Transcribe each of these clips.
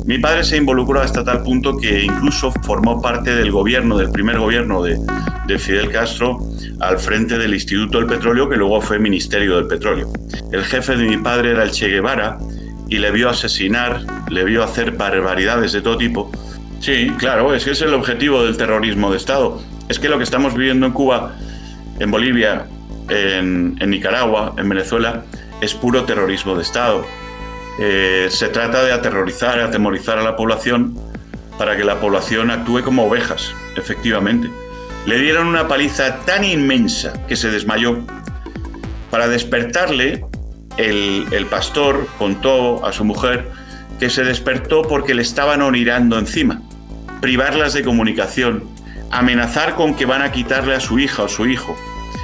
Mi padre se involucró hasta tal punto que incluso formó parte del primer gobierno de Fidel Castro al frente del Instituto del Petróleo, que luego fue Ministerio del Petróleo. El jefe de mi padre era el Che Guevara y le vio asesinar, le vio hacer barbaridades de todo tipo. Sí, claro, ese es el objetivo del terrorismo de Estado. Es que lo que estamos viviendo en Cuba, en Bolivia, en Nicaragua, en Venezuela, es puro terrorismo de Estado. Se trata de atemorizar a la población para que la población actúe como ovejas, efectivamente. Le dieron una paliza tan inmensa que se desmayó. Para despertarle, el pastor contó a su mujer que se despertó porque le estaban orinando encima, privarlas de comunicación, amenazar con que van a quitarle a su hija o su hijo,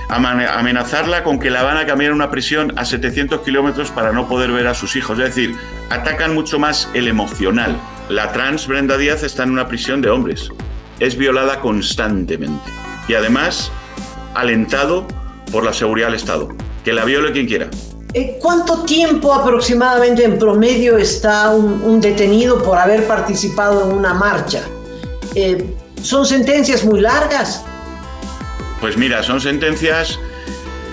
amenazarla con que la van a cambiar a una prisión a 700 kilómetros para no poder ver a sus hijos. Es decir, atacan mucho más el emocional. La trans Brenda Díaz está en una prisión de hombres. Es violada constantemente. Y además, alentado por la seguridad del Estado. Que la viole quien quiera. ¿Cuánto tiempo aproximadamente en promedio está un detenido por haber participado en una marcha? ¿Son sentencias muy largas? Pues mira, son sentencias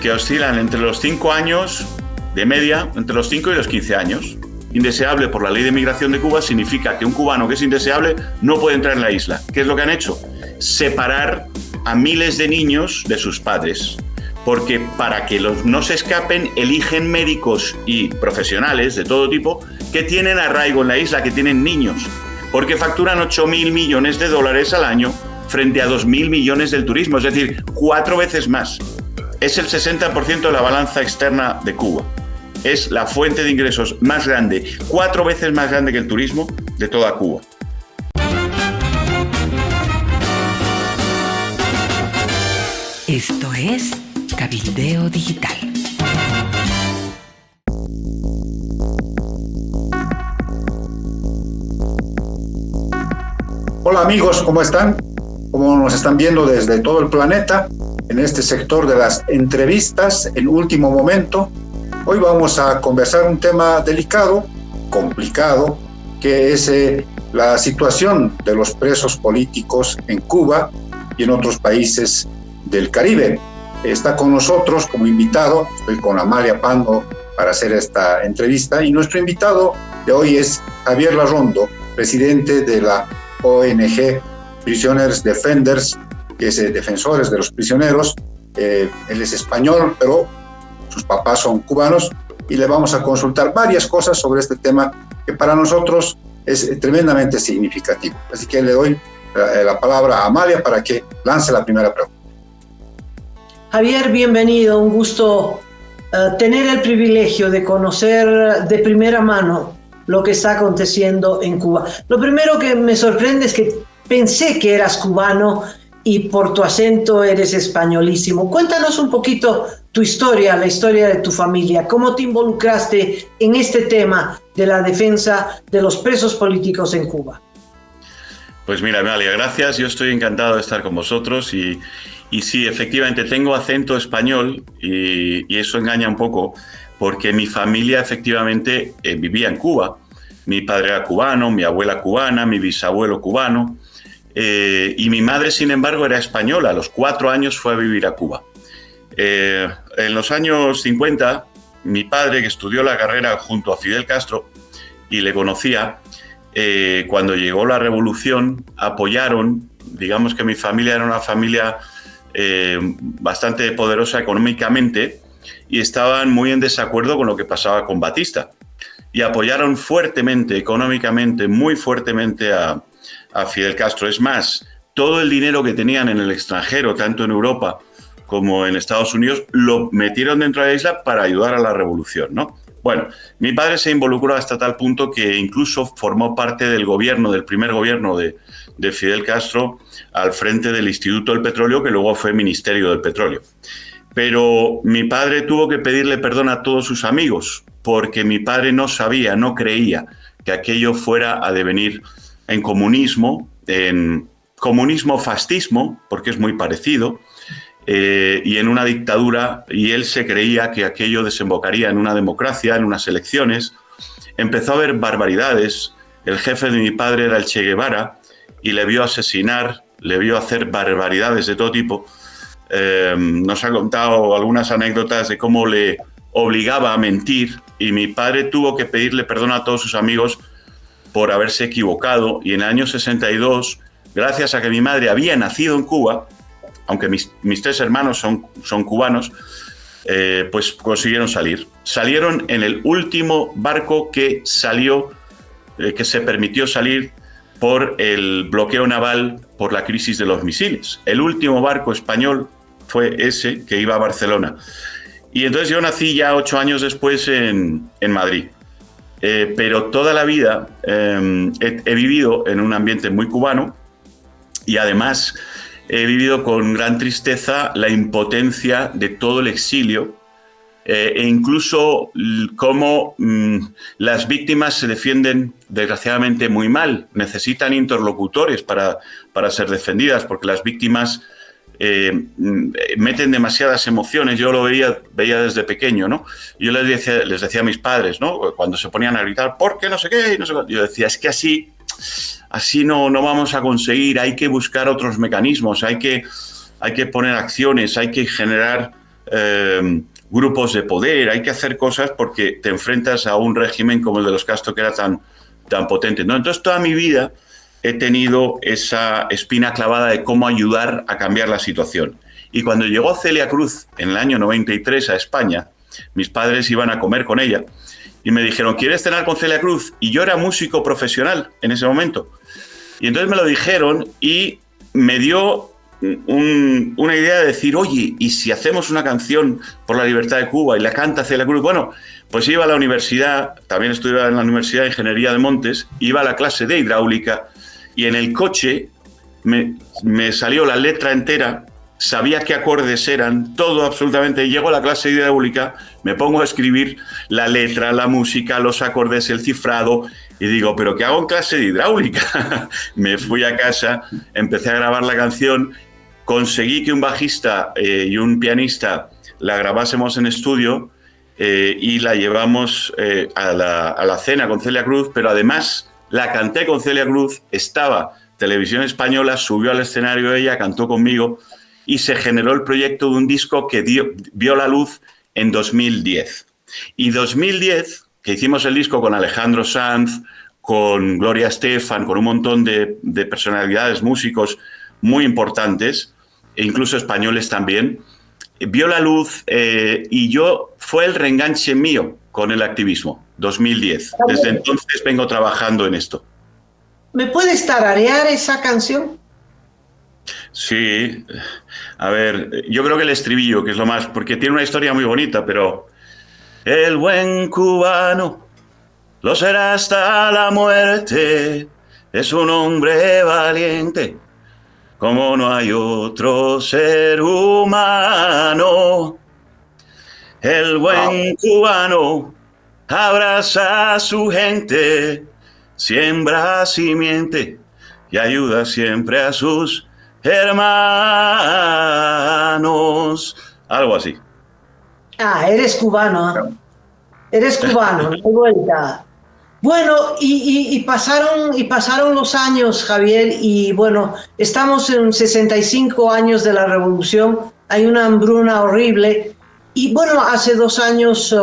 que oscilan entre los 5 años de media, entre los 5 y los 15 años. Indeseable por la ley de migración de Cuba significa que un cubano que es indeseable no puede entrar en la isla. ¿Qué es lo que han hecho? Separar a miles de niños de sus padres. Porque para que no se escapen, eligen médicos y profesionales de todo tipo que tienen arraigo en la isla, que tienen niños. Porque facturan 8.000 millones de dólares al año frente a 2.000 millones del turismo, es decir, 4 veces más. Es el 60% de la balanza externa de Cuba. Es la fuente de ingresos más grande, 4 veces más grande que el turismo de toda Cuba. Esto es Cabildeo Digital. Hola amigos, ¿cómo están? Como nos están viendo desde todo el planeta, en este sector de las entrevistas, en último momento, hoy vamos a conversar un tema delicado, complicado, que es la situación de los presos políticos en Cuba y en otros países del Caribe. Está con nosotros como invitado, estoy con Amalia Pando para hacer esta entrevista, y nuestro invitado de hoy es Javier Larrondo, presidente de la ONG Prisoners Defenders, que es Defensores de los Prisioneros. Él es español, pero sus papás son cubanos, y le vamos a consultar varias cosas sobre este tema que para nosotros es tremendamente significativo. Así que le doy la palabra a Amalia para que lance la primera pregunta. Javier, bienvenido. Un gusto tener el privilegio de conocer de primera mano lo que está aconteciendo en Cuba. Lo primero que me sorprende es que pensé que eras cubano y por tu acento eres españolísimo. Cuéntanos un poquito tu historia, la historia de tu familia. ¿Cómo te involucraste en este tema de la defensa de los presos políticos en Cuba? Pues mira, Amalia, gracias. Yo estoy encantado de estar con vosotros y sí, efectivamente, tengo acento español y eso engaña un poco, porque mi familia efectivamente vivía en Cuba. Mi padre era cubano, mi abuela cubana, mi bisabuelo cubano, y mi madre, sin embargo, era española. A los 4 años fue a vivir a Cuba. En los años 50, mi padre, que estudió la carrera junto a Fidel Castro y le conocía, cuando llegó la revolución, apoyaron, digamos que mi familia era una familia bastante poderosa económicamente y estaban muy en desacuerdo con lo que pasaba con Batista, y apoyaron fuertemente, económicamente, muy fuertemente a Fidel Castro. Es más, todo el dinero que tenían en el extranjero, tanto en Europa como en Estados Unidos, lo metieron dentro de la isla para ayudar a la revolución, ¿no? Bueno, mi padre se involucró hasta tal punto que incluso formó parte del primer gobierno de Fidel Castro al frente del Instituto del Petróleo, que luego fue Ministerio del Petróleo. Pero mi padre tuvo que pedirle perdón a todos sus amigos, porque mi padre no sabía, no creía que aquello fuera a devenir en comunismo fascismo, porque es muy parecido, y en una dictadura, y él se creía que aquello desembocaría en una democracia, en unas elecciones. Empezó a haber barbaridades, el jefe de mi padre era el Che Guevara y le vio asesinar, le vio hacer barbaridades de todo tipo. Nos ha contado algunas anécdotas de cómo le obligaba a mentir y mi padre tuvo que pedirle perdón a todos sus amigos por haberse equivocado, y en el año 62, gracias a que mi madre había nacido en Cuba, aunque mis 3 hermanos son cubanos, pues consiguieron salir. Salieron en el último barco que salió, que se permitió salir por el bloqueo naval, por la crisis de los misiles. El último barco español fue ese que iba a Barcelona. Y entonces yo nací ya 8 años después en Madrid. Pero toda la vida he vivido en un ambiente muy cubano y además he vivido con gran tristeza la impotencia de todo el exilio e incluso cómo las víctimas se defienden desgraciadamente muy mal. Necesitan interlocutores para ser defendidas, porque las víctimas meten demasiadas emociones. Yo lo veía desde pequeño, ¿no? Yo les decía a mis padres, ¿no? Cuando se ponían a gritar, ¿por qué no sé qué? No sé qué. Yo decía, es que así no vamos a conseguir, hay que buscar otros mecanismos, hay que poner acciones, hay que generar grupos de poder, hay que hacer cosas porque te enfrentas a un régimen como el de los Castro que era tan potente, ¿no? Entonces toda mi vida he tenido esa espina clavada de cómo ayudar a cambiar la situación. Y cuando llegó Celia Cruz en el año 93 a España, mis padres iban a comer con ella y me dijeron, ¿quieres cenar con Celia Cruz? Y yo era músico profesional en ese momento. Y entonces me lo dijeron y me dio una idea de decir, oye, ¿y si hacemos una canción por la libertad de Cuba y la canta Celia Cruz? Bueno, pues iba a la universidad, también estudiaba en la Universidad de Ingeniería de Montes, iba a la clase de hidráulica y en el coche me salió la letra entera, sabía qué acordes eran, todo absolutamente. Llego a la clase de hidráulica, me pongo a escribir la letra, la música, los acordes, el cifrado, y digo, ¿pero qué hago en clase de hidráulica? Me fui a casa, empecé a grabar la canción, conseguí que un bajista y un pianista la grabásemos en estudio y la llevamos a la cena con Celia Cruz, pero además la canté con Celia Cruz, estaba Televisión Española, subió al escenario ella, cantó conmigo y se generó el proyecto de un disco que vio la luz en 2010. Y 2010, que hicimos el disco con Alejandro Sanz, con Gloria Estefan, con un montón de personalidades, músicos muy importantes, e incluso españoles también, vio la luz y fue el reenganche mío con el activismo, 2010. Desde entonces vengo trabajando en esto. ¿Me puedes tararear esa canción? Sí, a ver, yo creo que el estribillo, que es lo más, porque tiene una historia muy bonita, pero el buen cubano lo será hasta la muerte, es un hombre valiente, como no hay otro ser humano. El buen cubano abraza a su gente, siembra simiente y ayuda siempre a sus hermanos. Algo así. Eres cubano, ¿eh? Eres cubano, de vuelta. Bueno, y pasaron los años, Javier, y bueno, estamos en 65 años de la Revolución, hay una hambruna horrible, y bueno, hace 2 años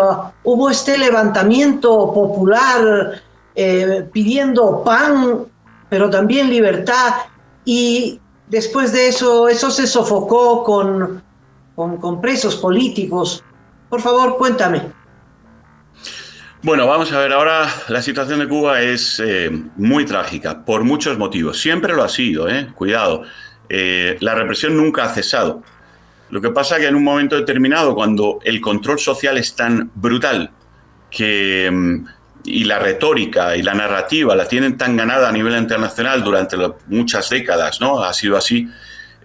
hubo este levantamiento popular pidiendo pan, pero también libertad, y después de eso se sofocó con presos políticos. Por favor, cuéntame. Bueno, vamos a ver, ahora la situación de Cuba es muy trágica, por muchos motivos. Siempre lo ha sido, cuidado. La represión nunca ha cesado. Lo que pasa es que en un momento determinado, cuando el control social es tan brutal y la retórica y la narrativa la tienen tan ganada a nivel internacional durante muchas décadas, ¿no? Ha sido así.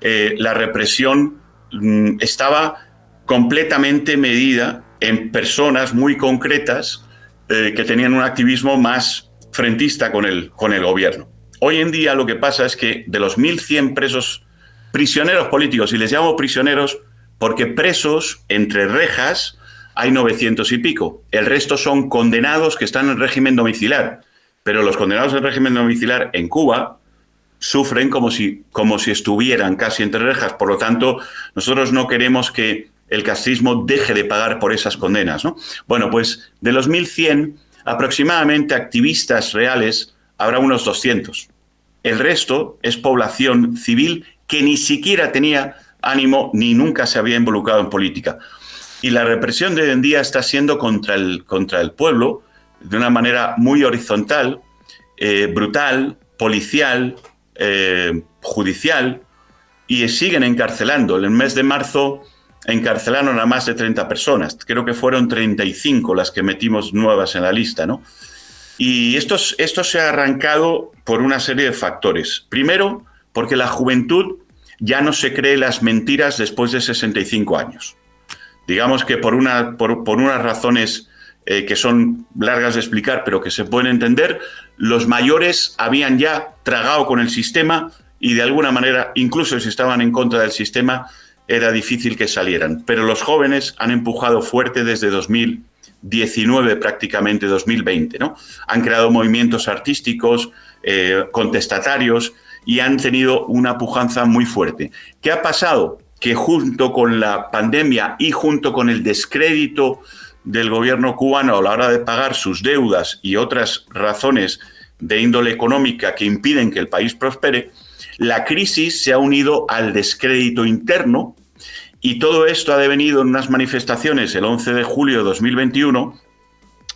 La represión estaba completamente medida en personas muy concretas que tenían un activismo más frentista con el gobierno. Hoy en día lo que pasa es que de los 1.100 prisioneros políticos, y les llamo prisioneros porque presos entre rejas hay 900 y pico. El resto son condenados que están en régimen domiciliar. pero los condenados al régimen domiciliar en Cuba sufren como si estuvieran casi entre rejas. Por lo tanto, nosotros no queremos que el castrismo deje de pagar por esas condenas, ¿no? Bueno, pues de los 1.100, aproximadamente activistas reales habrá unos 200. El resto es población civil que ni siquiera tenía ánimo ni nunca se había involucrado en política. Y la represión de hoy en día está siendo contra el pueblo de una manera muy horizontal, brutal, policial, judicial, y siguen encarcelando. En el mes de marzo encarcelaron a más de 30 personas. Creo que fueron 35 las que metimos nuevas en la lista, ¿no? Y esto se ha arrancado por una serie de factores. Primero, porque la juventud ya no se cree las mentiras después de 65 años. Digamos que por unas razones que son largas de explicar, pero que se pueden entender, los mayores habían ya tragado con el sistema y de alguna manera, incluso si estaban en contra del sistema, era difícil que salieran. Pero los jóvenes han empujado fuerte desde 2019, prácticamente 2020, ¿no? Han creado movimientos artísticos, contestatarios, y han tenido una pujanza muy fuerte. ¿Qué ha pasado? Que junto con la pandemia y junto con el descrédito del gobierno cubano a la hora de pagar sus deudas y otras razones de índole económica que impiden que el país prospere, la crisis se ha unido al descrédito interno, y todo esto ha devenido en unas manifestaciones el 11 de julio de 2021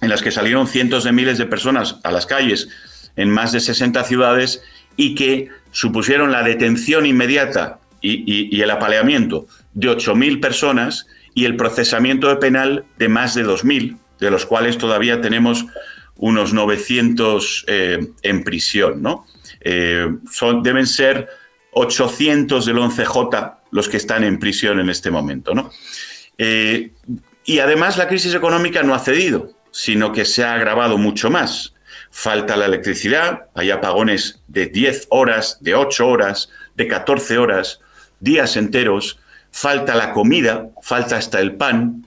en las que salieron cientos de miles de personas a las calles en más de 60 ciudades y que supusieron la detención inmediata y el apaleamiento de 8.000 personas y el procesamiento de penal de más de 2.000, de los cuales todavía tenemos unos 900 en prisión, ¿no? Deben ser 800 del 11J los que están en prisión en este momento, ¿no? Y además la crisis económica no ha cedido, sino que se ha agravado mucho más. Falta la electricidad, hay apagones de 10 horas, de 8 horas, de 14 horas, días enteros. Falta la comida, falta hasta el pan.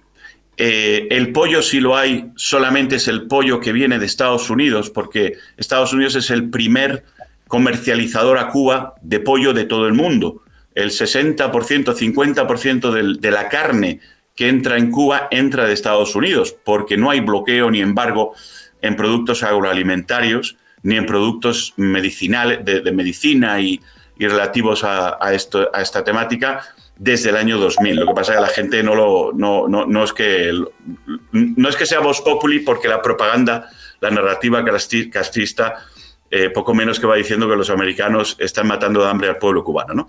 El pollo, si lo hay, solamente es el pollo que viene de Estados Unidos, porque Estados Unidos es el primer comercializador a Cuba de pollo de todo el mundo. El 60%, 50% de la carne que entra en Cuba entra de Estados Unidos, porque no hay bloqueo ni embargo en productos agroalimentarios, ni en productos medicinales, de medicina y relativos a esta temática desde el año 2000. Lo que pasa es que la gente no es que sea vox populi, porque la propaganda, la narrativa castrista, poco menos que va diciendo que los americanos están matando de hambre al pueblo cubano, ¿no?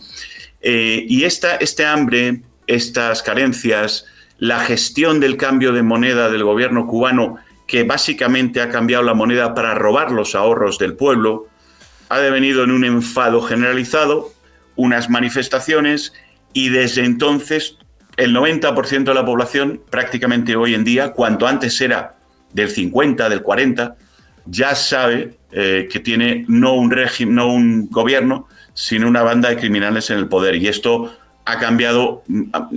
Y este hambre, estas carencias, la gestión del cambio de moneda del gobierno cubano, que básicamente ha cambiado la moneda para robar los ahorros del pueblo, ha devenido en un enfado generalizado, unas manifestaciones, y desde entonces el 90% de la población, prácticamente hoy en día, cuanto antes era del 50, del 40, ya sabe que tiene no un gobierno, sino una banda de criminales en el poder. Y esto ha cambiado,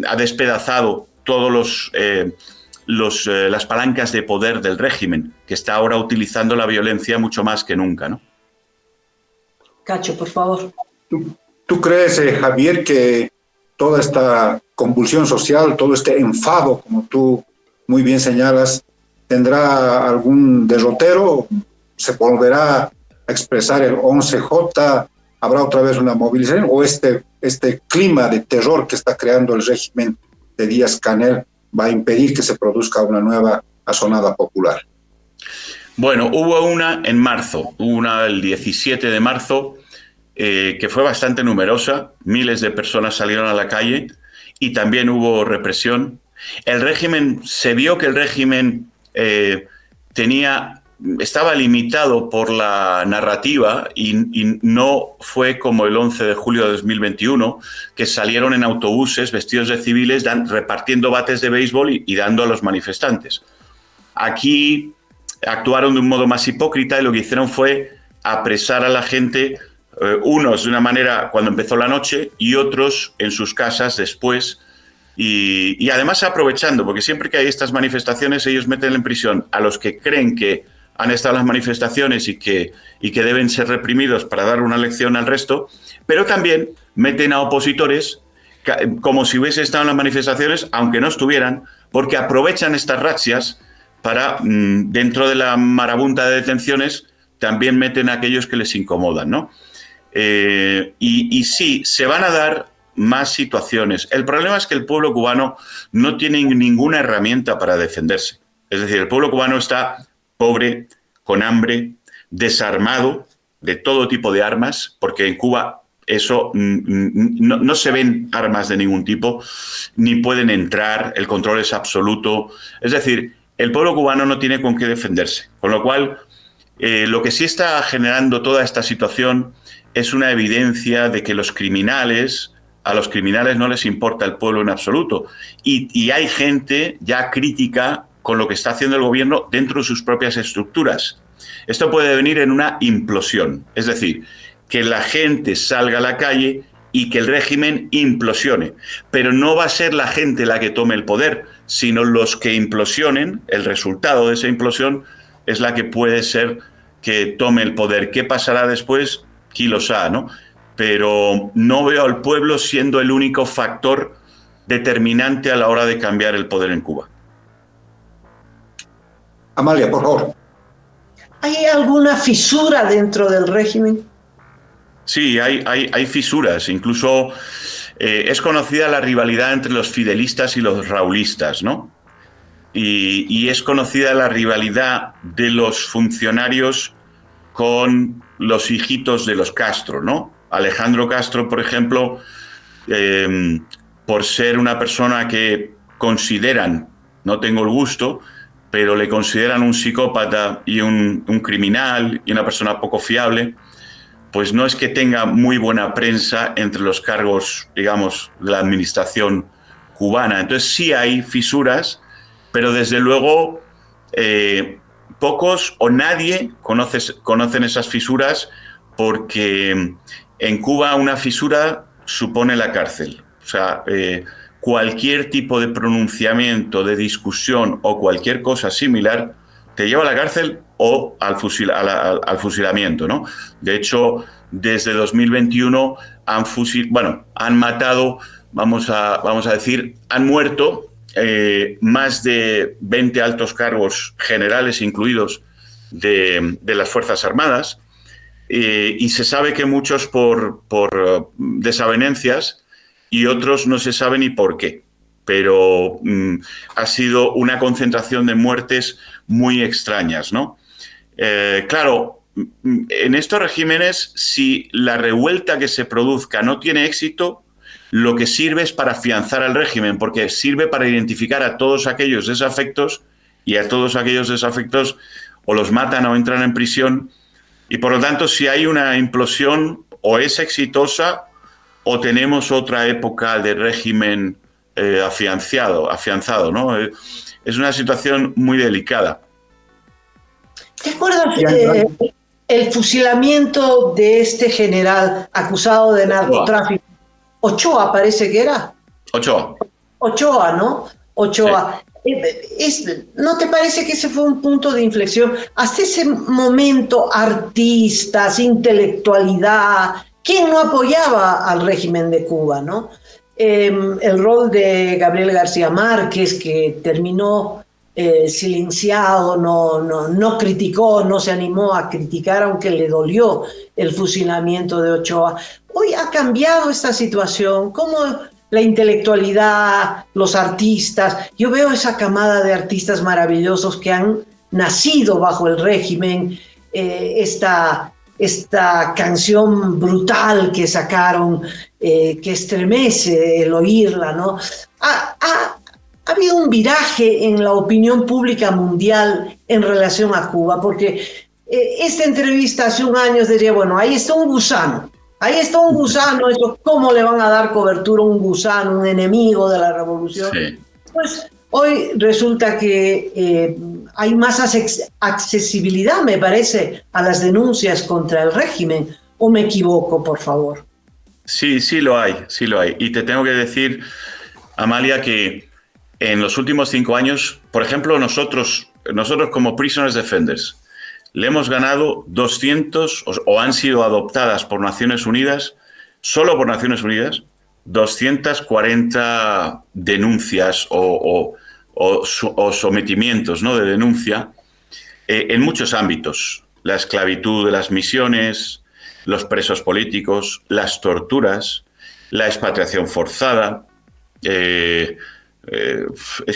ha despedazado todos las palancas de poder del régimen, que está ahora utilizando la violencia mucho más que nunca, ¿no? Cacho, por favor. ¿Tú crees, Javier, que toda esta convulsión social, todo este enfado, como tú muy bien señalas, tendrá algún derrotero? ¿Se volverá a expresar el 11J? ¿Habrá otra vez una movilización? ¿O este clima de terror que está creando el régimen de Díaz-Canel va a impedir que se produzca una nueva asonada popular? Bueno, hubo una en marzo, una el 17 de marzo, que fue bastante numerosa. Miles de personas salieron a la calle y también hubo represión. Se vio que el régimen estaba limitado por la narrativa y no fue como el 11 de julio de 2021, que salieron en autobuses vestidos de civiles repartiendo bates de béisbol y dando a los manifestantes. Aquí actuaron de un modo más hipócrita y lo que hicieron fue apresar a la gente, unos de una manera cuando empezó la noche y otros en sus casas después. Y además aprovechando, porque siempre que hay estas manifestaciones ellos meten en prisión a los que creen que han estado en las manifestaciones y que deben ser reprimidos para dar una lección al resto, pero también meten a opositores como si hubiese estado en las manifestaciones, aunque no estuvieran, porque aprovechan estas razzias para, dentro de la marabunta de detenciones, también meten a aquellos que les incomodan, ¿no? Y sí, se van a dar más situaciones. El problema es que el pueblo cubano no tiene ninguna herramienta para defenderse. Es decir, el pueblo cubano está pobre, con hambre, desarmado de todo tipo de armas, porque en Cuba eso no se ven armas de ningún tipo, ni pueden entrar, el control es absoluto. Es decir, el pueblo cubano no tiene con qué defenderse. Con lo cual, lo que sí está generando toda esta situación es una evidencia de que a los criminales no les importa el pueblo en absoluto. Y hay gente ya crítica con lo que está haciendo el gobierno dentro de sus propias estructuras. Esto puede venir en una implosión, es decir, que la gente salga a la calle y que el régimen implosione. Pero no va a ser la gente la que tome el poder, sino los que implosionen. El resultado de esa implosión es la que puede ser que tome el poder. ¿Qué pasará después? Quién lo sabe, ¿no? Pero no veo al pueblo siendo el único factor determinante a la hora de cambiar el poder en Cuba. Amalia, por favor. ¿Hay alguna fisura dentro del régimen? Sí, hay fisuras. Incluso es conocida la rivalidad entre los fidelistas y los raulistas, ¿no? Y es conocida la rivalidad de los funcionarios con los hijitos de los Castro, ¿no? Alejandro Castro, por ejemplo, por ser una persona que consideran, no tengo el gusto, pero le consideran un psicópata y un criminal y una persona poco fiable, pues no es que tenga muy buena prensa entre los cargos, digamos, de la administración cubana. Entonces sí hay fisuras, pero desde luego pocos o nadie conocen esas fisuras, porque en Cuba una fisura supone la cárcel. O sea, cualquier tipo de pronunciamiento, de discusión o cualquier cosa similar te lleva a la cárcel o al fusilamiento, ¿no? De hecho, desde 2021 han matado, vamos a decir, han muerto más de 20 altos cargos generales incluidos de las Fuerzas Armadas, y se sabe que muchos por desavenencias y otros no se sabe ni por qué. Pero ha sido una concentración de muertes muy extrañas, ¿no? Claro, en estos regímenes, si la revuelta que se produzca no tiene éxito, lo que sirve es para afianzar al régimen, porque sirve para identificar a todos aquellos desafectos, y a todos aquellos desafectos o los matan o entran en prisión. Y por lo tanto, si hay una implosión, o es exitosa o tenemos otra época de régimen afianzado, ¿no? Es una situación muy delicada. ¿Te acuerdas el fusilamiento de este general acusado de narcotráfico? Ochoa parece que era. Ochoa, ¿no? Ochoa. Sí. ¿No te parece que ese fue un punto de inflexión? Hasta ese momento, artistas, intelectualidad, ¿quién no apoyaba al régimen de Cuba, no? El rol de Gabriel García Márquez, que terminó silenciado, no criticó, no se animó a criticar, aunque le dolió el fusilamiento de Ochoa. Hoy ha cambiado esta situación. ¿Cómo la intelectualidad, los artistas? Yo veo esa camada de artistas maravillosos que han nacido bajo el régimen, esta canción brutal que sacaron, que estremece el oírla, ¿no? Ha habido un viraje en la opinión pública mundial en relación a Cuba, porque esta entrevista hace un año diría, bueno, ahí está un gusano, eso, ¿cómo le van a dar cobertura a un gusano, un enemigo de la revolución? Sí. Pues hoy resulta que hay más accesibilidad, me parece, a las denuncias contra el régimen, ¿o me equivoco, por favor? Sí lo hay. Y te tengo que decir, Amalia, que en los últimos 5 años, por ejemplo, nosotros como Prisoners Defenders, le hemos ganado 200, o han sido adoptadas por Naciones Unidas, solo por Naciones Unidas, 240 denuncias o sometimientos, ¿no?, de denuncia en muchos ámbitos. La esclavitud de las misiones, los presos políticos, las torturas, la expatriación forzada, es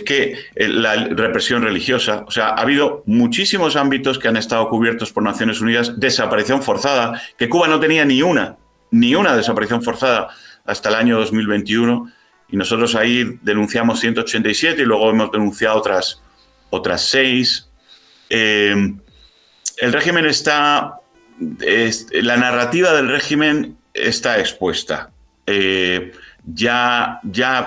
que la represión religiosa, o sea, ha habido muchísimos ámbitos que han estado cubiertos por Naciones Unidas. Desaparición forzada, que Cuba no tenía ni una desaparición forzada hasta el año 2021, y nosotros ahí denunciamos 187 y luego hemos denunciado otras 6. El régimen la narrativa del régimen está expuesta. Ya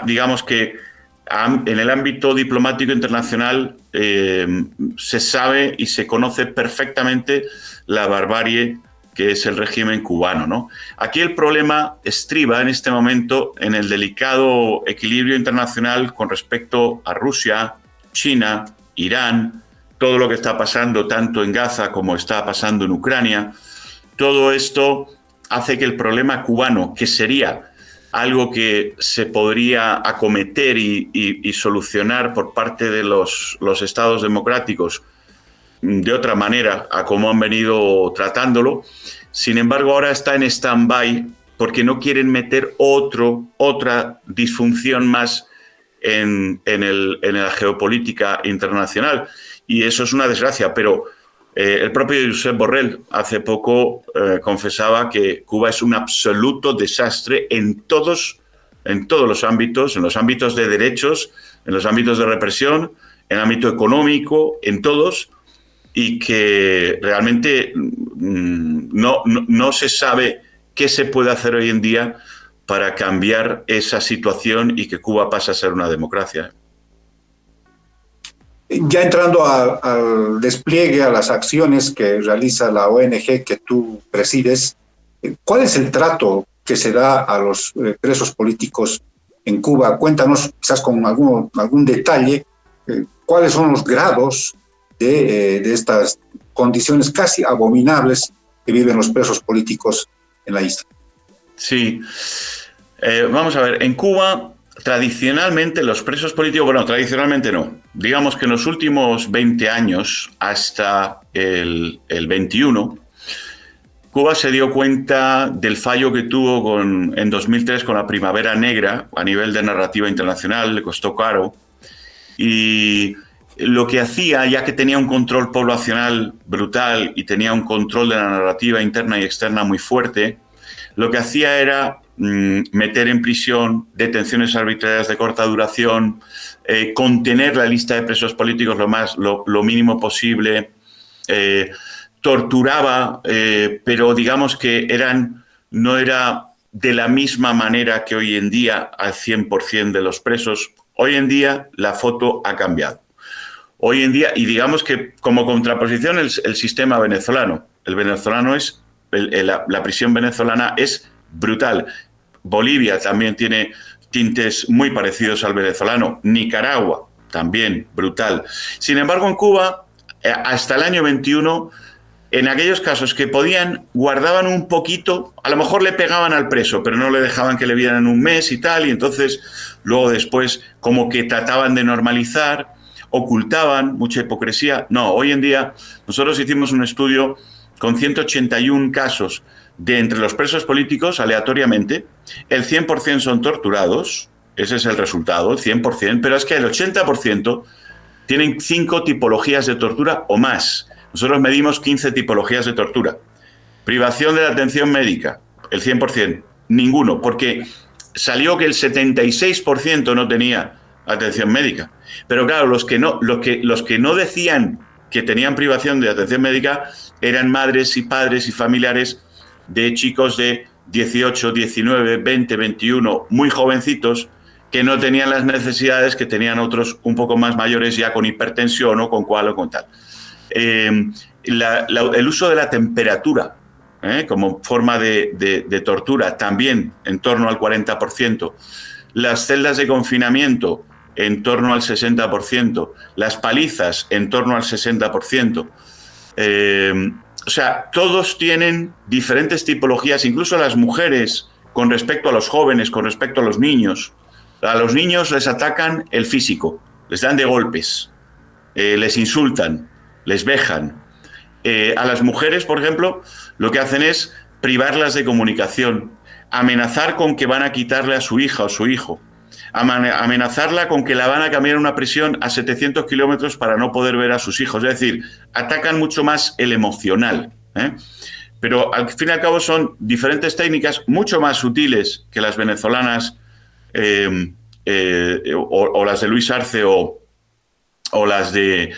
digamos que en el ámbito diplomático internacional se sabe y se conoce perfectamente la barbarie que es el régimen cubano, ¿no? Aquí el problema estriba en este momento en el delicado equilibrio internacional con respecto a Rusia, China, Irán, todo lo que está pasando tanto en Gaza como está pasando en Ucrania. Todo esto hace que el problema cubano, que sería algo que se podría acometer y solucionar por parte de los estados democráticos de otra manera a cómo han venido tratándolo. Sin embargo, ahora está en stand-by porque no quieren meter otra disfunción más en la geopolítica internacional. Y eso es una desgracia, pero el propio Josep Borrell hace poco confesaba que Cuba es un absoluto desastre en todos los ámbitos, en los ámbitos de derechos, en los ámbitos de represión, en el ámbito económico, en todos, y que realmente no se sabe qué se puede hacer hoy en día para cambiar esa situación y que Cuba pase a ser una democracia. Ya entrando al despliegue, a las acciones que realiza la ONG que tú presides, ¿cuál es el trato que se da a los presos políticos en Cuba? Cuéntanos, quizás con algún detalle, cuáles son los grados de estas condiciones casi abominables que viven los presos políticos en la isla. Sí. Vamos a ver, en Cuba tradicionalmente los presos políticos, bueno, tradicionalmente no, digamos que en los últimos 20 años hasta el 21, Cuba se dio cuenta del fallo que tuvo en 2003 con la Primavera Negra a nivel de narrativa internacional, le costó caro, y lo que hacía, ya que tenía un control poblacional brutal y tenía un control de la narrativa interna y externa muy fuerte, lo que hacía era meter en prisión, detenciones arbitrarias de corta duración, contener la lista de presos políticos lo mínimo posible, torturaba, pero digamos que no era de la misma manera que hoy en día al 100% de los presos. Hoy en día la foto ha cambiado. Hoy en día, y digamos que como contraposición el sistema venezolano. El venezolano la prisión venezolana es brutal. Bolivia también tiene tintes muy parecidos al venezolano. Nicaragua también brutal. Sin embargo, en Cuba, hasta el año 21, en aquellos casos que podían, guardaban un poquito, a lo mejor le pegaban al preso, pero no le dejaban que le vieran un mes y tal, y entonces luego después como que trataban de normalizar, ocultaban, mucha hipocresía. No, hoy en día nosotros hicimos un estudio con 181 casos de entre los presos políticos, aleatoriamente, el 100% son torturados, ese es el resultado, el 100%, pero es que el 80% tienen 5 tipologías de tortura o más. Nosotros medimos 15 tipologías de tortura. Privación de la atención médica, el 100%, ninguno, porque salió que el 76% no tenía atención médica. Pero claro, los que no decían que tenían privación de atención médica eran madres y padres y familiares de chicos de 18, 19, 20, 21, muy jovencitos, que no tenían las necesidades que tenían otros un poco más mayores ya con hipertensión o con cual o con tal. El uso de la temperatura como forma de tortura también en torno al 40%. Las celdas de confinamiento en torno al 60%. Las palizas en torno al 60%. O sea, todos tienen diferentes tipologías, incluso las mujeres, con respecto a los jóvenes, con respecto a los niños. A los niños les atacan el físico, les dan de golpes, les insultan, les vejan. A las mujeres, por ejemplo, lo que hacen es privarlas de comunicación, amenazar con que van a quitarle a su hija o su hijo, amenazarla con que la van a cambiar a una prisión a 700 kilómetros para no poder ver a sus hijos. Es decir, atacan mucho más el emocional, ¿eh? Pero al fin y al cabo son diferentes técnicas mucho más sutiles que las venezolanas o las de Luis Arce o las de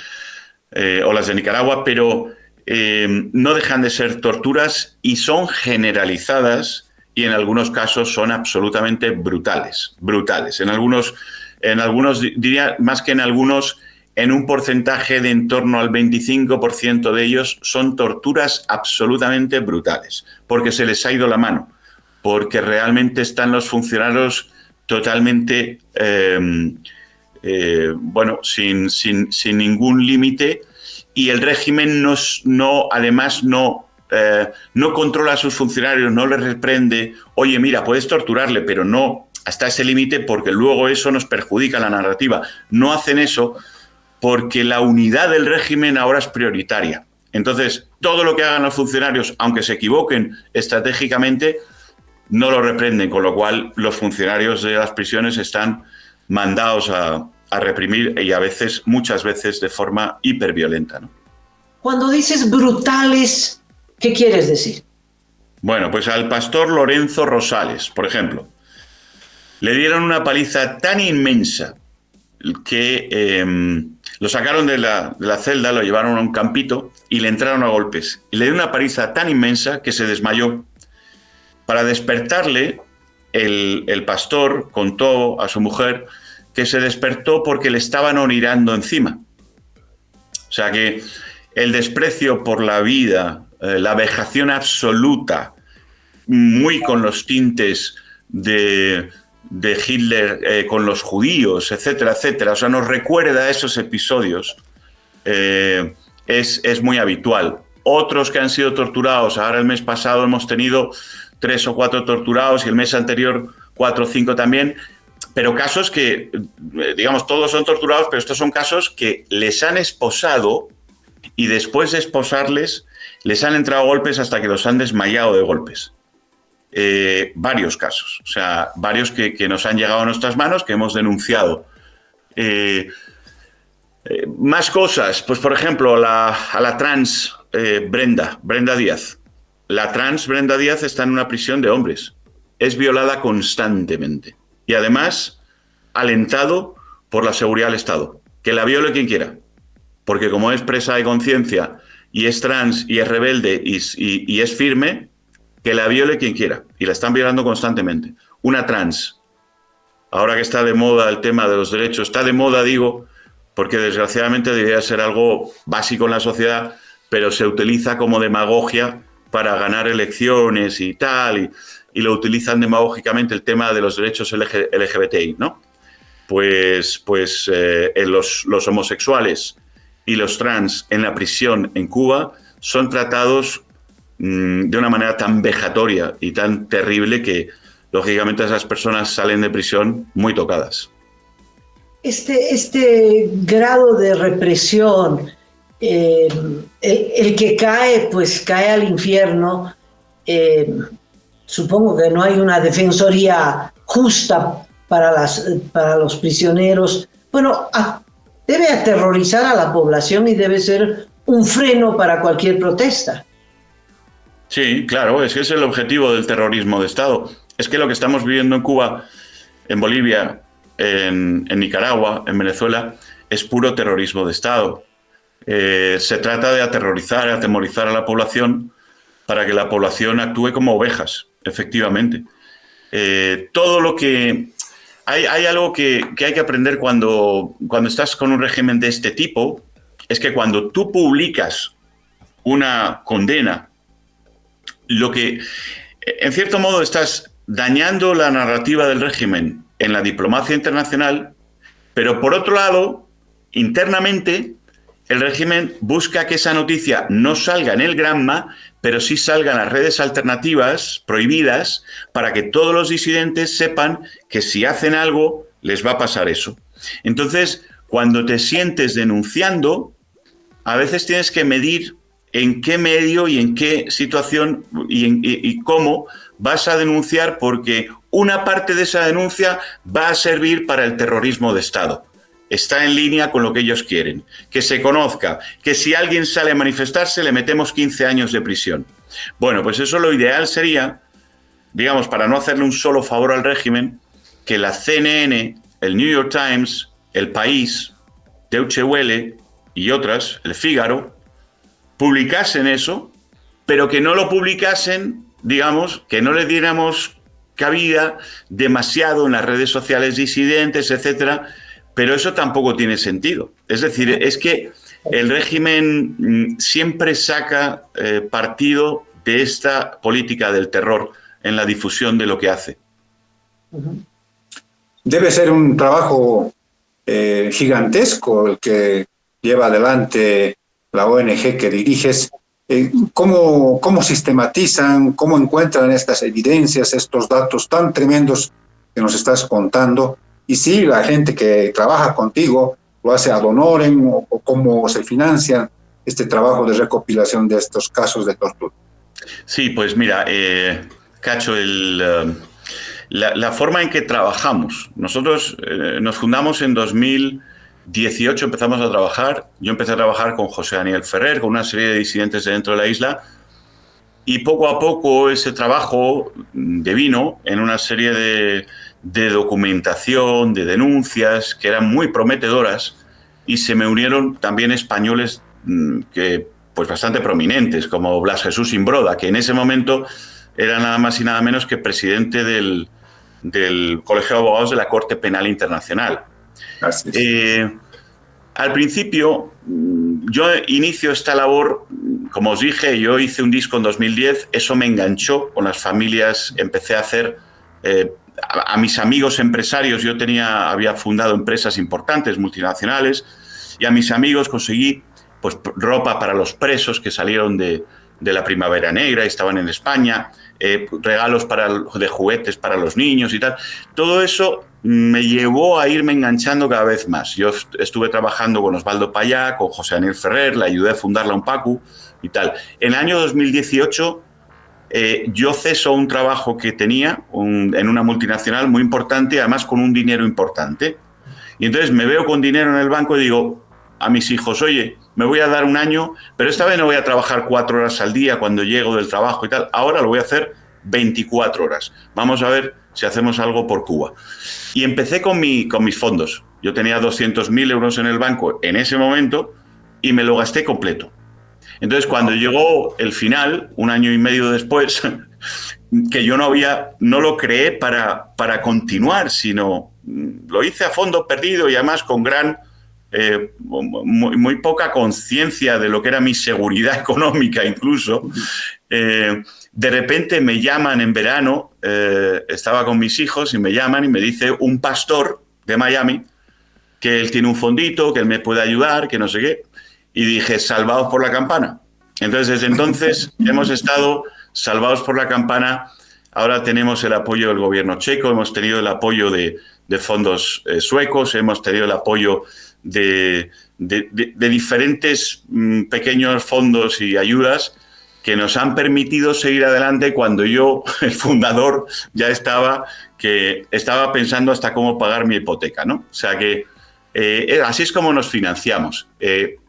Nicaragua, pero no dejan de ser torturas y son generalizadas y en algunos casos son absolutamente brutales. En algunos diría más que en algunos, en un porcentaje de en torno al 25% de ellos son torturas absolutamente brutales, porque se les ha ido la mano, porque realmente están los funcionarios totalmente, sin ningún límite, y el régimen además no controla a sus funcionarios, no les reprende, oye, mira, puedes torturarle, pero no hasta ese límite porque luego eso nos perjudica la narrativa. No hacen eso porque la unidad del régimen ahora es prioritaria. Entonces, todo lo que hagan los funcionarios, aunque se equivoquen estratégicamente, no lo reprenden, con lo cual los funcionarios de las prisiones están mandados a reprimir y muchas veces de forma hiperviolenta, ¿no? Cuando dices brutales, ¿qué quieres decir? Bueno, pues al pastor Lorenzo Rosales, por ejemplo, le dieron una paliza tan inmensa que lo sacaron de la celda, lo llevaron a un campito y le entraron a golpes. Y le dio una paliza tan inmensa que se desmayó. Para despertarle, el pastor contó a su mujer que se despertó porque le estaban orinando encima. O sea que el desprecio por la vida, la vejación absoluta, muy con los tintes de Hitler con los judíos, etcétera, etcétera. O sea, nos recuerda a esos episodios. Es muy habitual. Otros que han sido torturados, ahora el mes pasado hemos tenido 3 o 4 torturados y el mes anterior 4 o 5 también, pero casos que, digamos, todos son torturados, pero estos son casos que les han esposado y después de esposarles les han entrado golpes hasta que los han desmayado de golpes. Varios casos, o sea, varios que nos han llegado a nuestras manos, que hemos denunciado. Más cosas, pues por ejemplo, a la trans Brenda Díaz. La trans Brenda Díaz está en una prisión de hombres. Es violada constantemente. Y además, alentado por la seguridad del Estado. Que la viole quien quiera. Porque como es presa de conciencia y es trans y es rebelde y es firme, que la viole quien quiera. Y la están violando constantemente. Una trans. Ahora que está de moda el tema de los derechos, está de moda, digo, porque desgraciadamente debería ser algo básico en la sociedad, pero se utiliza como demagogia para ganar elecciones y tal, y lo utilizan demagógicamente el tema de los derechos LGBTI, ¿no? Pues los homosexuales y los trans en la prisión en Cuba son tratados de una manera tan vejatoria y tan terrible que, lógicamente, esas personas salen de prisión muy tocadas. Este grado de represión, el que cae, pues cae al infierno. Supongo que no hay una defensoría justa para los prisioneros. Bueno, debe aterrorizar a la población y debe ser un freno para cualquier protesta. Sí, claro, ese es el objetivo del terrorismo de Estado. Es que lo que estamos viviendo en Cuba, en Bolivia, en Nicaragua, en Venezuela, es puro terrorismo de Estado. Se trata de atemorizar a la población para que la población actúe como ovejas, efectivamente. Todo lo que... Hay algo que hay que aprender cuando estás con un régimen de este tipo, es que cuando tú publicas una condena, lo que, en cierto modo, estás dañando la narrativa del régimen en la diplomacia internacional, pero por otro lado, internamente, el régimen busca que esa noticia no salga en el Granma, pero sí salga en las redes alternativas prohibidas para que todos los disidentes sepan que si hacen algo les va a pasar eso. Entonces, cuando te sientes denunciando, a veces tienes que medir en qué medio y en qué situación y cómo vas a denunciar, porque una parte de esa denuncia va a servir para el terrorismo de Estado. Está en línea con lo que ellos quieren, que se conozca, que si alguien sale a manifestarse le metemos 15 años de prisión. Bueno, pues eso lo ideal sería, digamos, para no hacerle un solo favor al régimen, que la CNN, el New York Times, El País, Deutsche Welle y otras, El Fígaro, publicasen eso, pero que no lo publicasen, digamos, que no le diéramos cabida demasiado en las redes sociales disidentes, etcétera. Pero eso tampoco tiene sentido. Es decir, es que el régimen siempre saca partido de esta política del terror en la difusión de lo que hace. Debe ser un trabajo gigantesco el que lleva adelante la ONG que diriges. ¿Cómo sistematizan, cómo encuentran estas evidencias, estos datos tan tremendos que nos estás contando? Y si la gente que trabaja contigo lo hace ad honorem o cómo se financia este trabajo de recopilación de estos casos de tortura. Sí, pues mira, Cacho, la forma en que trabajamos. Nosotros nos fundamos en 2018, empezamos a trabajar. Yo empecé a trabajar con José Daniel Ferrer, con una serie de disidentes de dentro de la isla, y poco a poco ese trabajo devino en una serie de documentación, de denuncias que eran muy prometedoras, y se me unieron también españoles que, pues bastante prominentes, como Blas Jesús Imbroda, que en ese momento era nada más y nada menos que presidente del Colegio de Abogados de la Corte Penal Internacional. Al principio, yo inicio esta labor, como os dije, yo hice un disco en 2010, eso me enganchó con las familias, empecé a hacer a mis amigos empresarios, yo había fundado empresas importantes, multinacionales, y a mis amigos conseguí pues ropa para los presos que salieron de la Primavera Negra y estaban en España, regalos de juguetes para los niños y tal. Todo eso me llevó a irme enganchando cada vez más. Yo estuve trabajando con Osvaldo Payá, con José Daniel Ferrer, le ayudé a fundar la UNPACU y tal. En el año 2018 yo ceso un trabajo que tenía en una multinacional muy importante, además con un dinero importante. Y entonces me veo con dinero en el banco y digo a mis hijos, oye, me voy a dar un año, pero esta vez no voy a trabajar 4 horas al día cuando llego del trabajo y tal. Ahora lo voy a hacer 24 horas. Vamos a ver si hacemos algo por Cuba. Y empecé con mis fondos. Yo tenía 200.000 euros en el banco en ese momento y me lo gasté completo. Entonces, cuando llegó el final, 1 año y medio después, que yo no lo creé para continuar, sino lo hice a fondo perdido y además con muy poca conciencia de lo que era mi seguridad económica incluso. De repente me llaman en verano, estaba con mis hijos y me llaman y me dice un pastor de Miami que él tiene un fondito, que él me puede ayudar, que no sé qué. Y dije, salvados por la campana. Entonces, desde entonces hemos estado salvados por la campana. Ahora tenemos el apoyo del gobierno checo, hemos tenido el apoyo de fondos suecos, hemos tenido el apoyo de diferentes pequeños fondos y ayudas que nos han permitido seguir adelante cuando yo, el fundador, ya estaba pensando hasta cómo pagar mi hipoteca, ¿no? O sea que así es como nos financiamos.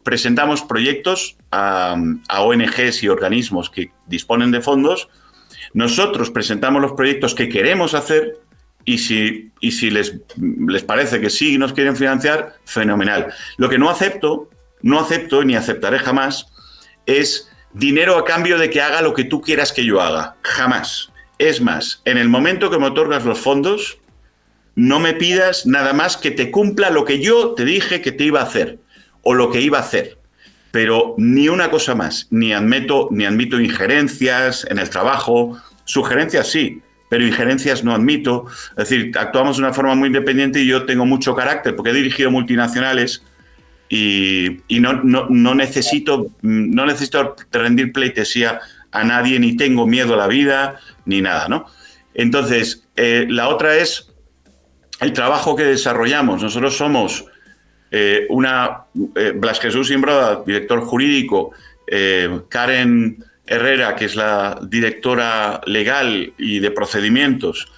Presentamos proyectos a ONGs y organismos que disponen de fondos. Nosotros presentamos los proyectos que queremos hacer y si les parece que sí nos quieren financiar, fenomenal. Lo que no acepto ni aceptaré jamás es dinero a cambio de que haga lo que tú quieras que yo haga. Jamás. Es más, en el momento que me otorgas los fondos, no me pidas nada más que te cumpla lo que yo te dije que te iba a hacer o lo que iba a hacer. Pero ni una cosa más. Ni admito injerencias en el trabajo. Sugerencias sí, pero injerencias no admito. Es decir, actuamos de una forma muy independiente y yo tengo mucho carácter porque he dirigido multinacionales y no necesito rendir pleitesía a nadie, ni tengo miedo a la vida, ni nada, ¿no? Entonces, la otra es el trabajo que desarrollamos. Nosotros somos Blas Jesús Imbroda, director jurídico, Karen Herrera, que es la directora legal y de procedimientos,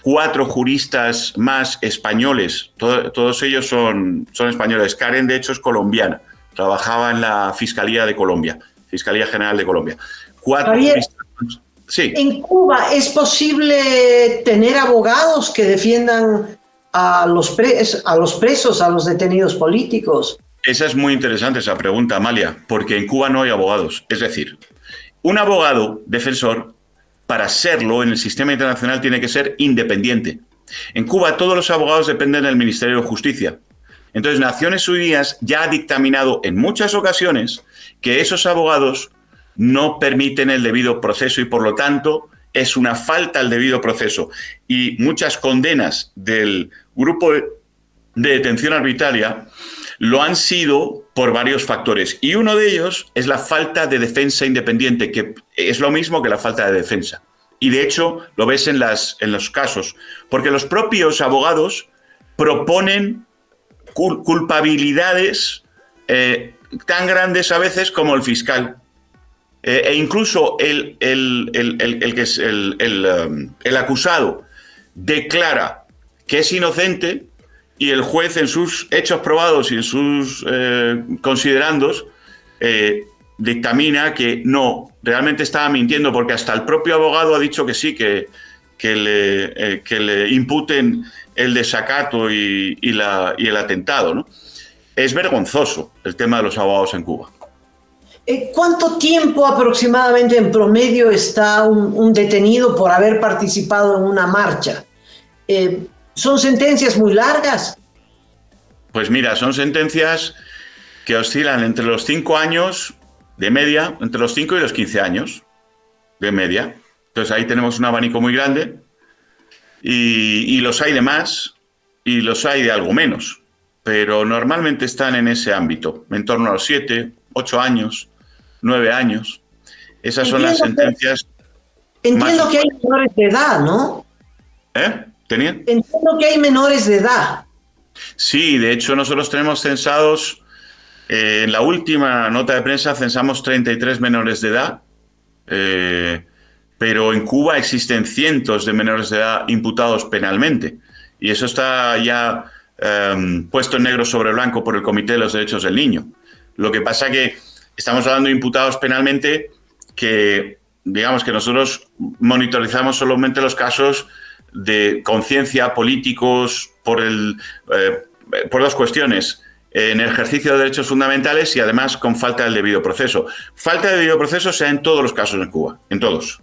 4 juristas más españoles, todos ellos son españoles. Karen, de hecho, es colombiana, trabajaba en la Fiscalía de Colombia, Fiscalía General de Colombia. 4 Javier, juristas. Sí. ¿en Cuba es posible tener abogados que defiendan a los presos, a los detenidos políticos? Esa es muy interesante, esa pregunta, Amalia, porque en Cuba no hay abogados. Es decir, un abogado defensor, para serlo en el sistema internacional, tiene que ser independiente. En Cuba todos los abogados dependen del Ministerio de Justicia. Entonces, Naciones Unidas ya ha dictaminado en muchas ocasiones que esos abogados no permiten el debido proceso y, por lo tanto, es una falta al debido proceso. Y muchas condenas del grupo de detención arbitraria lo han sido por varios factores. Y uno de ellos es la falta de defensa independiente, que es lo mismo que la falta de defensa. Y, de hecho, lo ves en los casos. Porque los propios abogados proponen culpabilidades tan grandes a veces como el fiscal. E incluso el acusado declara que es inocente y el juez, en sus hechos probados y en sus considerandos, dictamina que no, realmente estaba mintiendo, porque hasta el propio abogado ha dicho que sí, que le imputen el desacato y el atentado, ¿no? Es vergonzoso el tema de los abogados en Cuba. ¿Cuánto tiempo aproximadamente en promedio está un detenido por haber participado en una marcha? ¿Son sentencias muy largas? Pues mira, son sentencias que oscilan entre los 5 años de media, entre los 5 y los 15 años de media. Entonces ahí tenemos un abanico muy grande y los hay de más y los hay de algo menos, pero normalmente están en ese ámbito, en torno a los 7, 8 años, 9 años. Esas son las sentencias. Entiendo que hay menores de edad, ¿no? ¿Tenían? Entiendo que hay menores de edad. Sí, de hecho nosotros tenemos censados, en la última nota de prensa censamos 33 menores de edad, pero en Cuba existen cientos de menores de edad imputados penalmente, y eso está ya puesto en negro sobre blanco por el Comité de los Derechos del Niño. Lo que pasa que estamos hablando de imputados penalmente que, digamos, que nosotros monitorizamos solamente los casos de conciencia, políticos, por 2 cuestiones: en el ejercicio de derechos fundamentales y, además, con falta del debido proceso. Falta de debido proceso se da en todos los casos en Cuba, en todos.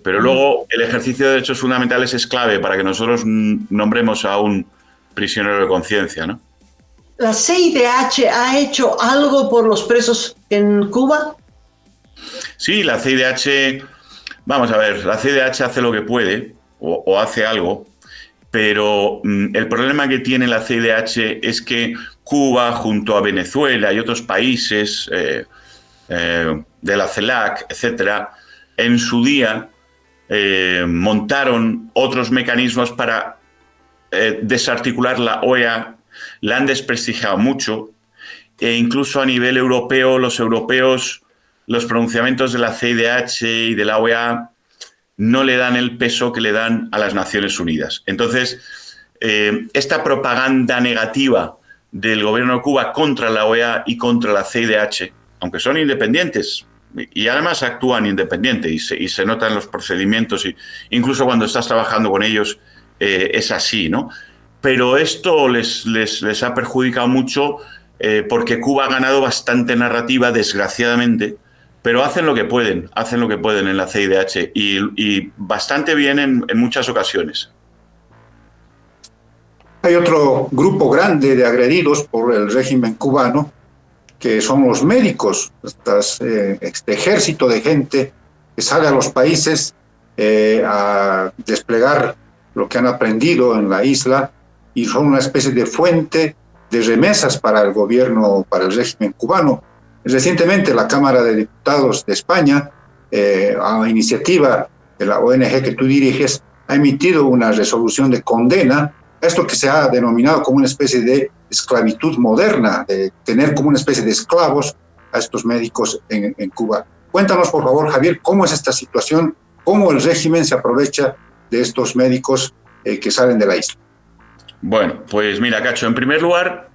Pero luego el ejercicio de derechos fundamentales es clave para que nosotros nombremos a un prisionero de conciencia, ¿no? ¿La CIDH ha hecho algo por los presos en Cuba? Sí, la CIDH, vamos a ver, la CIDH hace lo que puede o hace algo, pero el problema que tiene la CIDH es que Cuba, junto a Venezuela y otros países de la CELAC, etcétera, en su día montaron otros mecanismos para desarticular la OEA. La han desprestigiado mucho, e incluso a nivel europeo, los europeos, los pronunciamientos de la CIDH y de la OEA no le dan el peso que le dan a las Naciones Unidas. Entonces, esta propaganda negativa del gobierno de Cuba contra la OEA y contra la CIDH, aunque son independientes y además actúan independiente y se notan los procedimientos, y incluso cuando estás trabajando con ellos es así, ¿no? Pero esto les ha perjudicado mucho porque Cuba ha ganado bastante narrativa, desgraciadamente, pero hacen lo que pueden en la CIDH y bastante bien en muchas ocasiones. Hay otro grupo grande de agredidos por el régimen cubano, que son los médicos, este ejército de gente que sale a los países a desplegar lo que han aprendido en la isla, y son una especie de fuente de remesas para el gobierno, para el régimen cubano. Recientemente la Cámara de Diputados de España, a iniciativa de la ONG que tú diriges, ha emitido una resolución de condena a esto que se ha denominado como una especie de esclavitud moderna, de tener como una especie de esclavos a estos médicos en Cuba. Cuéntanos, por favor, Javier, cómo es esta situación, cómo el régimen se aprovecha de estos médicos que salen de la isla. Bueno, pues mira, Cacho, en primer lugar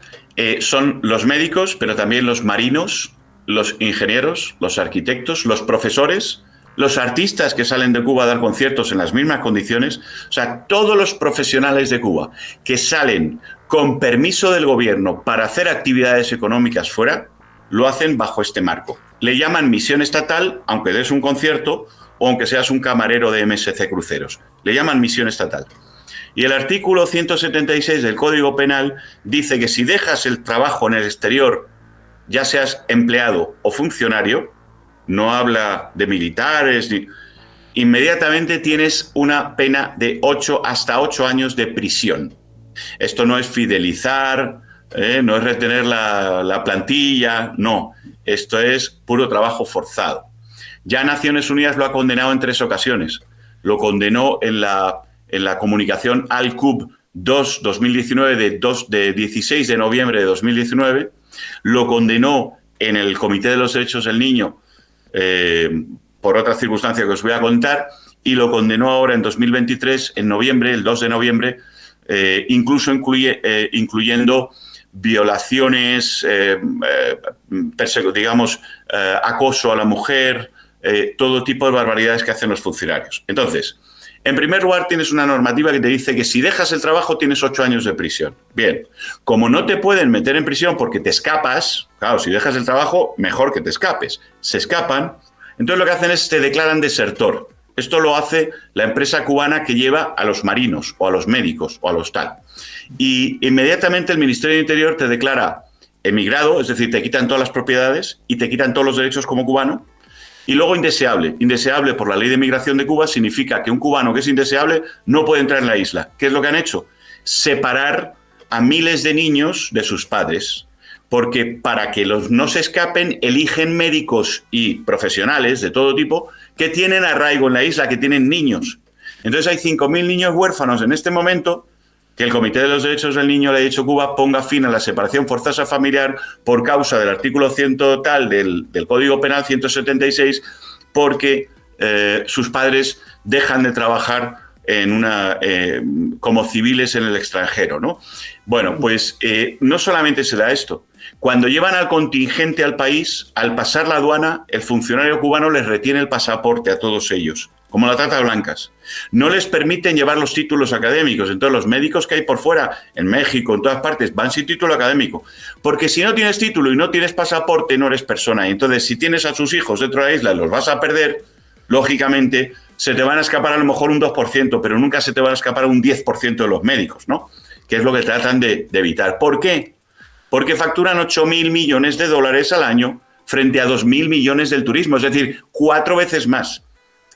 son los médicos, pero también los marinos, los ingenieros, los arquitectos, los profesores, los artistas que salen de Cuba a dar conciertos en las mismas condiciones. O sea, todos los profesionales de Cuba que salen con permiso del gobierno para hacer actividades económicas fuera, lo hacen bajo este marco. Le llaman misión estatal, aunque des un concierto o aunque seas un camarero de MSC Cruceros. Le llaman misión estatal. Y el artículo 176 del Código Penal dice que si dejas el trabajo en el exterior, ya seas empleado o funcionario, no habla de militares, inmediatamente tienes una pena de 8 hasta 8 años de prisión. Esto no es fidelizar, no es retener la plantilla, no. Esto es puro trabajo forzado. Ya Naciones Unidas lo ha condenado en 3 ocasiones. Lo condenó en la comunicación Al-Qub 2-2019 de 16 de noviembre de 2019. Lo condenó en el Comité de los Derechos del Niño por otra circunstancia que os voy a contar, y lo condenó ahora en 2023, en noviembre, el 2 de noviembre, incluso incluyendo violaciones, acoso a la mujer, todo tipo de barbaridades que hacen los funcionarios. Entonces, en primer lugar, tienes una normativa que te dice que si dejas el trabajo tienes 8 años de prisión. Bien, como no te pueden meter en prisión porque te escapas, claro, si dejas el trabajo, mejor que te escapes. Se escapan, entonces lo que hacen es te declaran desertor. Esto lo hace la empresa cubana que lleva a los marinos o a los médicos o a los tal. Y inmediatamente el Ministerio del Interior te declara emigrado, es decir, te quitan todas las propiedades y te quitan todos los derechos como cubano. Y luego indeseable. Indeseable por la ley de migración de Cuba significa que un cubano que es indeseable no puede entrar en la isla. ¿Qué es lo que han hecho? Separar a miles de niños de sus padres, porque para que no se escapen eligen médicos y profesionales de todo tipo que tienen arraigo en la isla, que tienen niños. Entonces hay 5.000 niños huérfanos en este momento que el Comité de los Derechos del Niño le ha dicho a Cuba ponga fin a la separación forzosa familiar por causa del artículo 100 tal del Código Penal 176, porque sus padres dejan de trabajar como civiles en el extranjero, ¿no? Bueno, pues no solamente se da esto. Cuando llevan al contingente al país, al pasar la aduana, el funcionario cubano les retiene el pasaporte a todos ellos, como la trata de blancas. No les permiten llevar los títulos académicos. Entonces los médicos que hay por fuera, en México, en todas partes, van sin título académico. Porque si no tienes título y no tienes pasaporte, no eres persona. Y entonces si tienes a sus hijos dentro de la isla y los vas a perder, lógicamente se te van a escapar a lo mejor un 2%, pero nunca se te van a escapar un 10% de los médicos, ¿no? Que es lo que tratan de evitar. ¿Por qué? Porque facturan 8.000 millones de dólares al año frente a 2.000 millones del turismo, es decir, 4 veces más.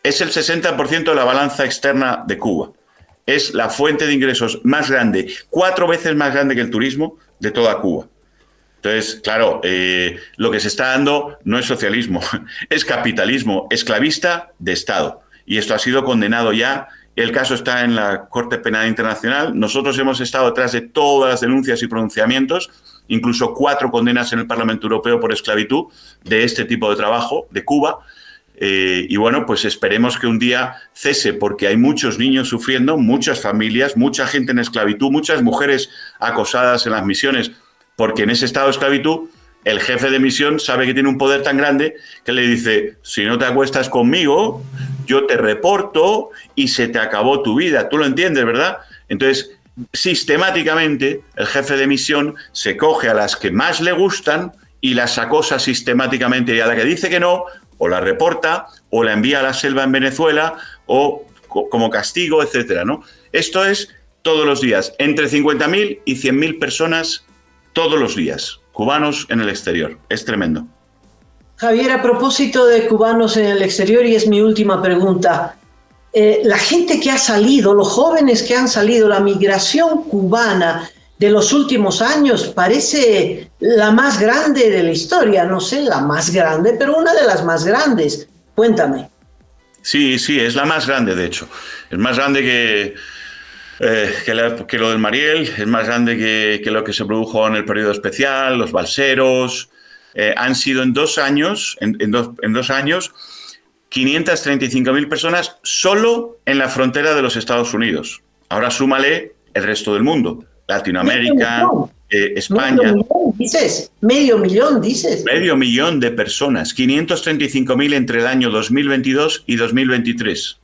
Es el 60% de la balanza externa de Cuba. Es la fuente de ingresos más grande, 4 veces más grande que el turismo de toda Cuba. Entonces, claro, lo que se está dando no es socialismo, es capitalismo esclavista de Estado. Y esto ha sido condenado ya. El caso está en la Corte Penal Internacional. Nosotros hemos estado detrás de todas las denuncias y pronunciamientos, incluso 4 condenas en el Parlamento Europeo por esclavitud de este tipo de trabajo de Cuba. Y bueno, pues esperemos que un día cese, porque hay muchos niños sufriendo, muchas familias, mucha gente en esclavitud, muchas mujeres acosadas en las misiones, porque en ese estado de esclavitud el jefe de misión sabe que tiene un poder tan grande que le dice, si no te acuestas conmigo, yo te reporto y se te acabó tu vida. Tú lo entiendes, ¿verdad? Entonces, sistemáticamente el jefe de misión se coge a las que más le gustan y las acosa sistemáticamente, y a la que dice que no, o la reporta, o la envía a la selva en Venezuela, o como castigo, etcétera, ¿no? Esto es todos los días, entre 50.000 y 100.000 personas todos los días, cubanos en el exterior. Es tremendo. Javier, a propósito de cubanos en el exterior, y es mi última pregunta, la gente que ha salido, los jóvenes que han salido, la migración cubana, de los últimos años, parece la más grande de la historia, no sé, la más grande, pero una de las más grandes. Cuéntame. Sí, sí, es la más grande, de hecho. Es más grande que lo del Mariel, es más grande que lo que se produjo en el periodo especial, los balseros. Han sido en 2 años, en dos años, 535.000 personas solo en la frontera de los Estados Unidos. Ahora súmale el resto del mundo, Latinoamérica, España. Medio millón, dices. Medio millón de personas, 535.000 entre el año 2022 y 2023.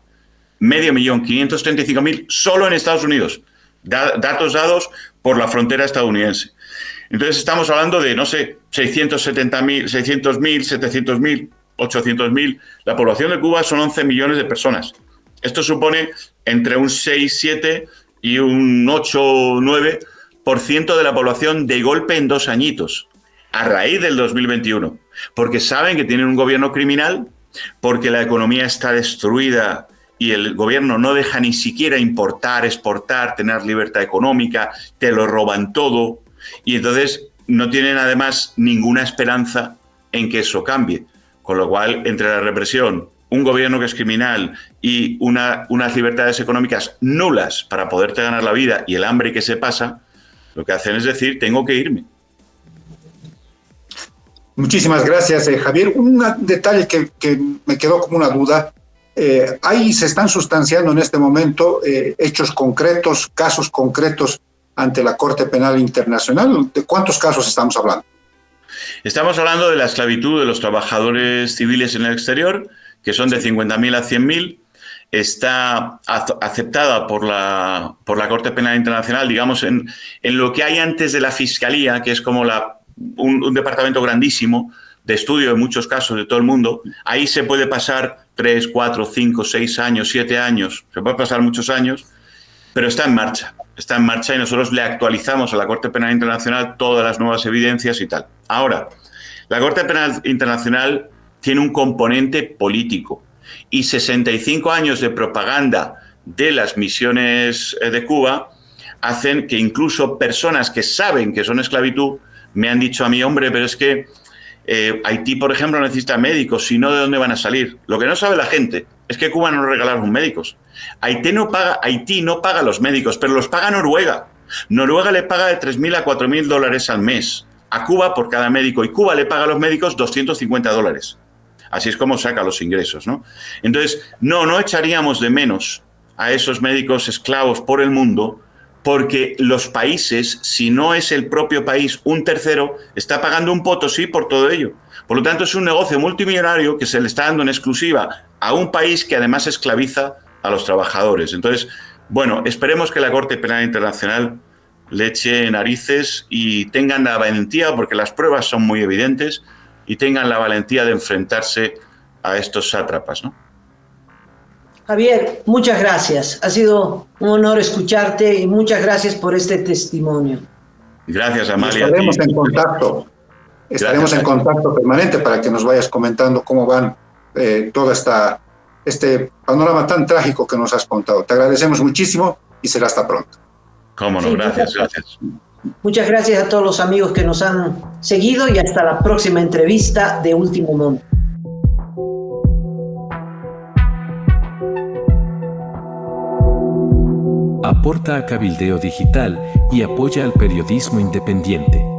Medio millón, 535.000 solo en Estados Unidos. Datos dados por la frontera estadounidense. Entonces estamos hablando de, no sé, 670.000, 600.000, 700.000, 800.000. La población de Cuba son 11 millones de personas. Esto supone entre un 6, 7 y un 8, 9% de la población de golpe en 2 añitos, a raíz del 2021. Porque saben que tienen un gobierno criminal, porque la economía está destruida y el gobierno no deja ni siquiera importar, exportar, tener libertad económica, te lo roban todo. Y entonces no tienen además ninguna esperanza en que eso cambie. Con lo cual, entre la represión, un gobierno que es criminal y unas libertades económicas nulas para poderte ganar la vida y el hambre que se pasa, lo que hacen es decir, tengo que irme. Muchísimas gracias, Javier. Un detalle que me quedó como una duda. Ahí se están sustanciando en este momento hechos concretos, casos concretos ante la Corte Penal Internacional. ¿De cuántos casos estamos hablando? Estamos hablando de la esclavitud de los trabajadores civiles en el exterior, que son de 50.000 a 100.000. Está aceptada por la Corte Penal Internacional, digamos, en lo que hay antes de la Fiscalía, que es como un departamento grandísimo de estudio de muchos casos de todo el mundo. Ahí se puede pasar 3, 4, 5, 6 años, 7 años, se puede pasar muchos años, pero está en marcha y nosotros le actualizamos a la Corte Penal Internacional todas las nuevas evidencias y tal. Ahora, la Corte Penal Internacional tiene un componente político y 65 años de propaganda de las misiones de Cuba hacen que incluso personas que saben que son esclavitud me han dicho a mí, hombre, pero es que Haití, por ejemplo, necesita médicos, si no, ¿de dónde van a salir? Lo que no sabe la gente es que Cuba no regalaron médicos. Haití no paga los médicos, pero los paga Noruega. Noruega le paga de $3.000 a $4.000 al mes a Cuba por cada médico, y Cuba le paga a los médicos $250. Así es como saca los ingresos, ¿no? Entonces, no echaríamos de menos a esos médicos esclavos por el mundo, porque los países, si no es el propio país, un tercero, está pagando un potosí por todo ello. Por lo tanto, es un negocio multimillonario que se le está dando en exclusiva a un país que además esclaviza a los trabajadores. Entonces, bueno, esperemos que la Corte Penal Internacional le eche narices y tengan la valentía, porque las pruebas son muy evidentes, y tengan la valentía de enfrentarse a estos sátrapas, ¿no? Javier, muchas gracias. Ha sido un honor escucharte y muchas gracias por este testimonio. Gracias, Amalia. Estaremos en contacto. Estaremos en contacto permanente para que nos vayas comentando cómo van todo este panorama tan trágico que nos has contado. Te agradecemos muchísimo y será hasta pronto. Cómo no, gracias. Muchas gracias a todos los amigos que nos han seguido y hasta la próxima entrevista de Último Momento. Aporta a Cabildeo Digital y apoya al periodismo independiente.